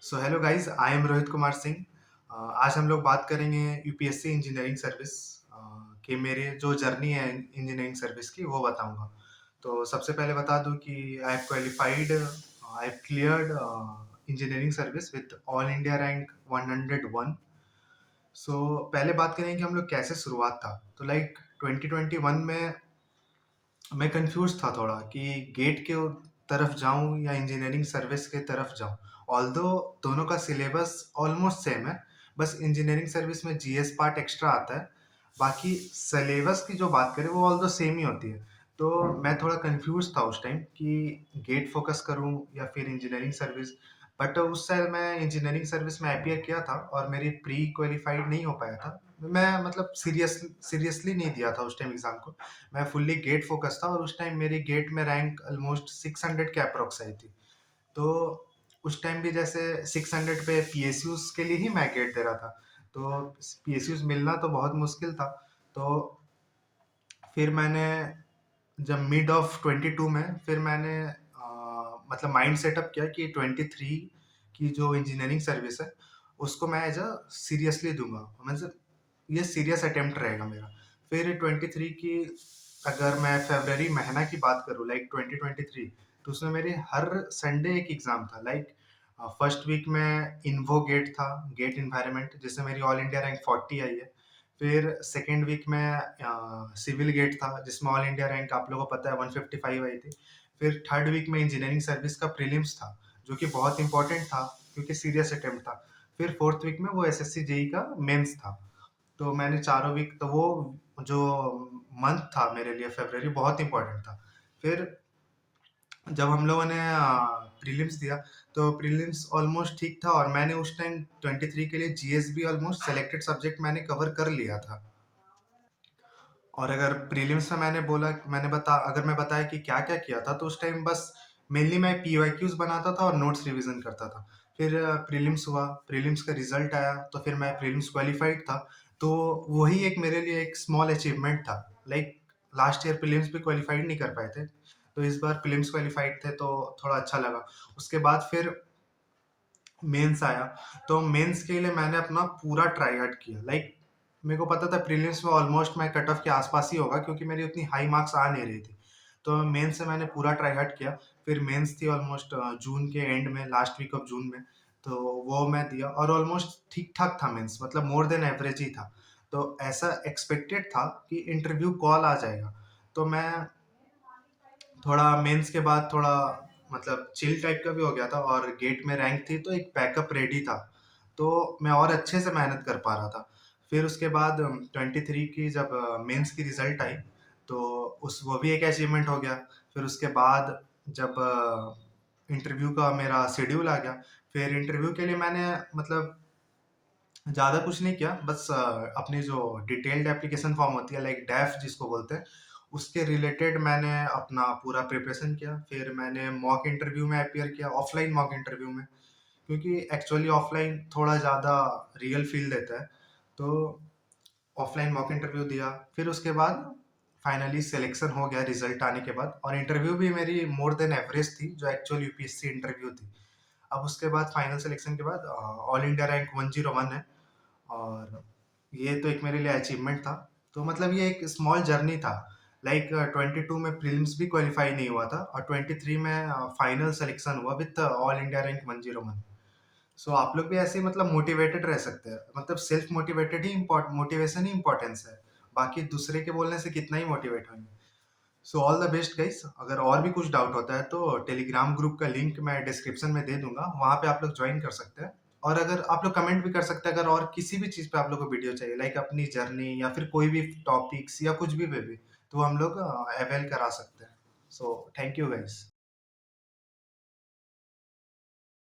So hello guys, I am Rohit Kumar Singh. आज हम लोग बात करेंगे यूपीएससी इंजीनियरिंग सर्विस कि मेरे जो जर्नी है इंजीनियरिंग सर्विस की वो बताऊंगा। तो सबसे पहले बता दूं कि I have qualified, I have cleared engineering service with all India rank 101। पहले बात करेंगे कि हम लोग कैसे शुरुआत था। तो लाइक 2021 में मैं कंफ्यूज था थोड़ा कि गेट के तरफ जाऊं या इंजीनियरिंग सर्विस के तरफ जाऊं। ऑल्दो दोनों का सिलेबस ऑलमोस्ट सेम है, बस इंजीनियरिंग सर्विस में जीएस पार्ट एक्स्ट्रा आता है। बाकी सिलेबस की जो बात करें वो ऑल्दो सेम ही होती है। तो मैं थोड़ा कंफ्यूज था उस टाइम कि गेट फोकस करूं या फिर इंजीनियरिंग सर्विस। बट उस साल मैं इंजीनियरिंग सर्विस में अपियर किया था और मेरी प्री क्वालिफाइड नहीं हो पाया था। मैं मतलब सीरियसली नहीं दिया था उस टाइम एग्जाम को। मैं फुल्ली गेट फोकस था और उस टाइम मेरी गेट में रैंक ऑलमोस्ट 600 के अप्रोक्स आई थी। तो उस टाइम भी जैसे 600 पे पीएसयूज के लिए ही मैं गेट दे रहा था। तो पीएसयूज मिलना तो बहुत मुश्किल था। तो फिर मैंने जब मिड ऑफ 22 में फिर मैंने मतलब माइंड सेटअप किया कि 23 की जो इंजीनियरिंग सर्विस है उसको मैं एज अ सीरियसली दूंगा। मतलब ये सीरियस अटेम्प्ट रहेगा मेरा। फिर 23 की अगर मैं फरवरी महीना की बात करूँ लाइक 2023, तो उसमें मेरे हर संडे एक एग्जाम था। लाइक फर्स्ट वीक में इन्वो गेट था, गेट इन्वायरमेंट, जिससे मेरी ऑल इंडिया रैंक 40 आई है। फिर सेकेंड वीक में सिविल गेट था जिसमें ऑल इंडिया रैंक आप लोगों को पता है 155 आई थी। फिर थर्ड वीक में इंजीनियरिंग सर्विस का प्रीलिम्स था जो कि बहुत इंपॉर्टेंट था क्योंकि सीरियस अटेम्प्ट था। फिर फोर्थ वीक में वो एसएससी जेई का मेंस था। तो मैंने चारों वीक, तो वो जो मंथ था मेरे लिए फरवरी बहुत इंपॉर्टेंट था। फिर जब हम लोगों ने प्रीलिम्स दिया तो प्रीलिम्स ऑलमोस्ट ठीक था और मैंने उस टाइम 23 के लिए जीएस भी ऑलमोस्ट सेलेक्टेड सब्जेक्ट मैंने कवर कर लिया था। और अगर प्रीलिम्स में अगर मैं बताया कि क्या क्या किया था तो उस टाइम बस मेनली मैं पीवाईक्यूज बनाता था और नोट्स रिवीजन करता था। फिर प्रीलिम्स हुआ, प्रीलिम्स का रिजल्ट आया तो फिर मैं प्रीलिम्स क्वालिफाइड था। तो वही एक मेरे लिए एक स्मॉल अचीवमेंट था। लाइक लास्ट ईयर प्रीलिम्स भी क्वालिफाइड नहीं कर पाए थे, तो इस बार प्रीलिम्स क्वालिफाइड थे तो थोड़ा अच्छा लगा। उसके बाद फिर मेंस आया। तो मेंस के लिए मैंने अपना पूरा ट्राई हार्ड किया। लाइक मेरे को पता था प्रीलिम्स में ऑलमोस्ट मैं कट ऑफ के आसपास ही होगा क्योंकि मेरी उतनी हाई मार्क्स आ नहीं रही थी। तो मेंस से मैंने पूरा ट्राई हार्ड किया। फिर मेंस थी ऑलमोस्ट जून के एंड में, लास्ट वीक ऑफ जून में। तो वो मैं दिया और ऑलमोस्ट ठीक ठाक था मेंस, मतलब मोर देन एवरेज ही था। तो ऐसा एक्सपेक्टेड था कि इंटरव्यू कॉल आ जाएगा। तो मैं थोड़ा मेंस के बाद थोड़ा मतलब चिल टाइप का भी हो गया था और गेट में रैंक थी तो एक बैकअप रेडी था। तो मैं और अच्छे से मेहनत कर पा रहा था। फिर उसके बाद 23 की जब मेंस की रिजल्ट आई तो उस वो भी एक अचीवमेंट हो गया। फिर उसके बाद जब इंटरव्यू का मेरा शेड्यूल आ गया, फिर इंटरव्यू के लिए मैंने मतलब ज़्यादा कुछ नहीं किया, बस अपनी जो डिटेल्ड एप्लीकेशन फॉर्म होती है लाइक डैफ जिसको बोलते हैं, उसके रिलेटेड मैंने अपना पूरा प्रिपरेशन किया। फिर मैंने मॉक इंटरव्यू में अपियर किया, ऑफलाइन मॉक इंटरव्यू में, क्योंकि एक्चुअली ऑफलाइन थोड़ा ज़्यादा रियल फील देता है। तो ऑफलाइन मॉक इंटरव्यू दिया। फिर उसके बाद फाइनली सिलेक्शन हो गया रिजल्ट आने के बाद, और इंटरव्यू भी मेरी मोर देन एवरेज थी जो एक्चुअल यूपीएससी इंटरव्यू थी। अब उसके बाद फाइनल सिलेक्शन के बाद ऑल इंडिया रैंक 101 है। और ये तो एक मेरे लिए अचीवमेंट था। तो मतलब ये एक स्मॉल जर्नी था। लाइक 22 में प्रीलिम्स भी क्वालिफाई नहीं हुआ था और 23 में फाइनल सिलेक्शन हुआ विद ऑल इंडिया रैंक 101। सो आप लोग भी ऐसे ही मतलब मोटिवेटेड रह सकते हैं। मतलब सेल्फ मोटिवेटेड ही मोटिवेशन ही इंपॉर्टेंस है। बाकी दूसरे के बोलने से कितना ही मोटिवेट होंगे। So all the best guys. अगर और भी कुछ डाउट होता है तो टेलीग्राम ग्रुप का लिंक मैं डिस्क्रिप्शन में दे दूंगा, वहां पे आप लोग ज्वाइन कर सकते हैं। और अगर आप लोग कमेंट भी कर सकते हैं अगर और किसी भी चीज पे आप लोग को वीडियो चाहिए, लाइक अपनी जर्नी या फिर कोई भी टॉपिक्स या कुछ भी पे भी, तो हम लोग अवेल करा सकते हैं। So thank you guys.